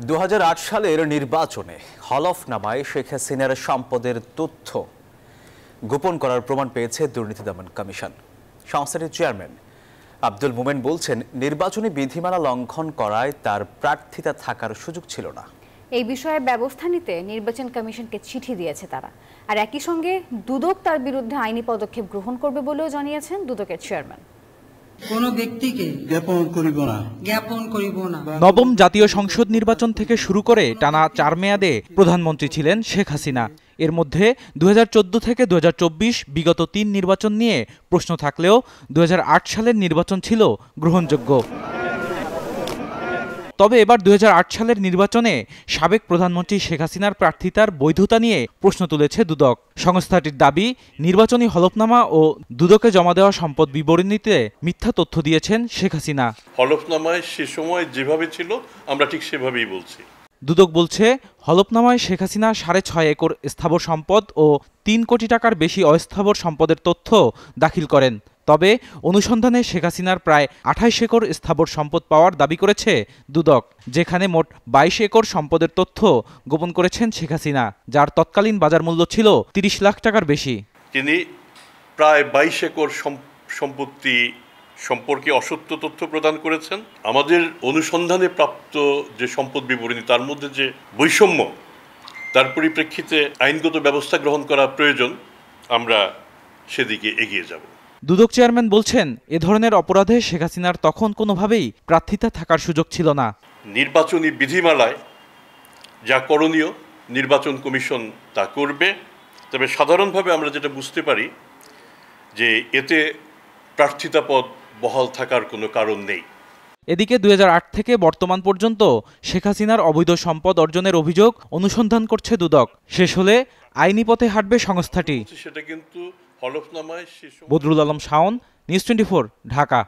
2008 সালের নির্বাচনে হলফনামায় শেখ হাসিনার সম্পদের তথ্য গোপন করার প্রমাণ পেয়েছে দুর্নীতি দমন কমিশন। সংস্থাটির চেয়ারম্যান আব্দুল মোমেন বলছেন, নির্বাচনী বিধিমালা লঙ্ঘন করায় তার প্রার্থিতা থাকার সুযোগ ছিল না। এই বিষয়ে ব্যবস্থা নিতে নির্বাচন কমিশনকে চিঠি দিয়েছে তারা। আর একই সঙ্গে দুদক তার বিরুদ্ধে আইনি পদক্ষেপ গ্রহণ করবে বলেও জানিয়েছেন দুদকের চেয়ারম্যান। কোনো ব্যক্তিকে জ্ঞাপন করিব না। নবম জাতীয় সংসদ নির্বাচন থেকে শুরু করে টানা 4 মেয়াদে প্রধানমন্ত্রী ছিলেন শেখ হাসিনা। এর মধ্যে 2014 থেকে 2024 বিগত 3 নির্বাচন নিয়ে প্রশ্ন থাকলেও 2008 সালের নির্বাচন ছিল গ্রহণযোগ্য। তবে এবার 2008 সালের নির্বাচনে সাবেক প্রধানমন্ত্রী শেখ হাসিনার প্রার্থিতার বৈধতা নিয়ে প্রশ্ন তুলেছে দুদক। সংস্থাটির দাবি, নির্বাচনী হলফনামা ও দুদকে জমা দেওয়া সম্পদ বিবরণীতে মিথ্যা তথ্য দিয়েছেন শেখ হাসিনা। হলফনামায় সে সময় যেভাবে ছিল আমরা ঠিক সেভাবেই বলছি। দুদক বলছে, হলফনামায় শেখ হাসিনা 6.5 একর স্থাবর সম্পদ ও 3 কোটি টাকার বেশি অস্থাবর সম্পদের তথ্য দাখিল করেন। তবে অনুসন্ধানে শেখ হাসিনার প্রায় 28 একর স্থাবর সম্পদ পাওয়ার দাবি করেছে দুদক, যেখানে মোট 22 একর সম্পদের তথ্য গোপন করেছেন শেখ হাসিনা, যার তৎকালীন বাজার মূল্য ছিল 30 লাখ টাকার বেশি। তিনি প্রায় 22 একর সম্পত্তি সম্পর্কে অসত্য তথ্য প্রদান করেছেন। আমাদের অনুসন্ধানে প্রাপ্ত যে সম্পদ বিবরণী, তার মধ্যে যে বৈষম্য, তার পরিপ্রেক্ষিতে আইনগত ব্যবস্থা গ্রহণ করা প্রয়োজন। আমরা সেদিকে এগিয়ে যাব। দুদক চেয়ারম্যান বলছেন, এ ধরনের অপরাধে শেখ হাসিনার তখন কোনোভাবেই প্রার্থিতা থাকার সুযোগ ছিল না। নির্বাচনী বিধিমালায় যা করণীয় নির্বাচন কমিশন তা করবে। তবে সাধারণভাবে আমরা যেটা বুঝতে পারি যে এতে প্রার্থিতা পদ বহাল থাকার কোনো কারণ নেই। এদিকে 2008 থেকে বর্তমান পর্যন্ত শেখ হাসিনার অবৈধ সম্পদ অর্জনের অভিযোগ অনুসন্ধান করছে দুদক। শেষ হলে আইনি পথে হাঁটবে সংস্থাটি। সেটা কিন্তু হলফনামায় বদরুল আলম শাওন, নিউজ 24, ঢাকা।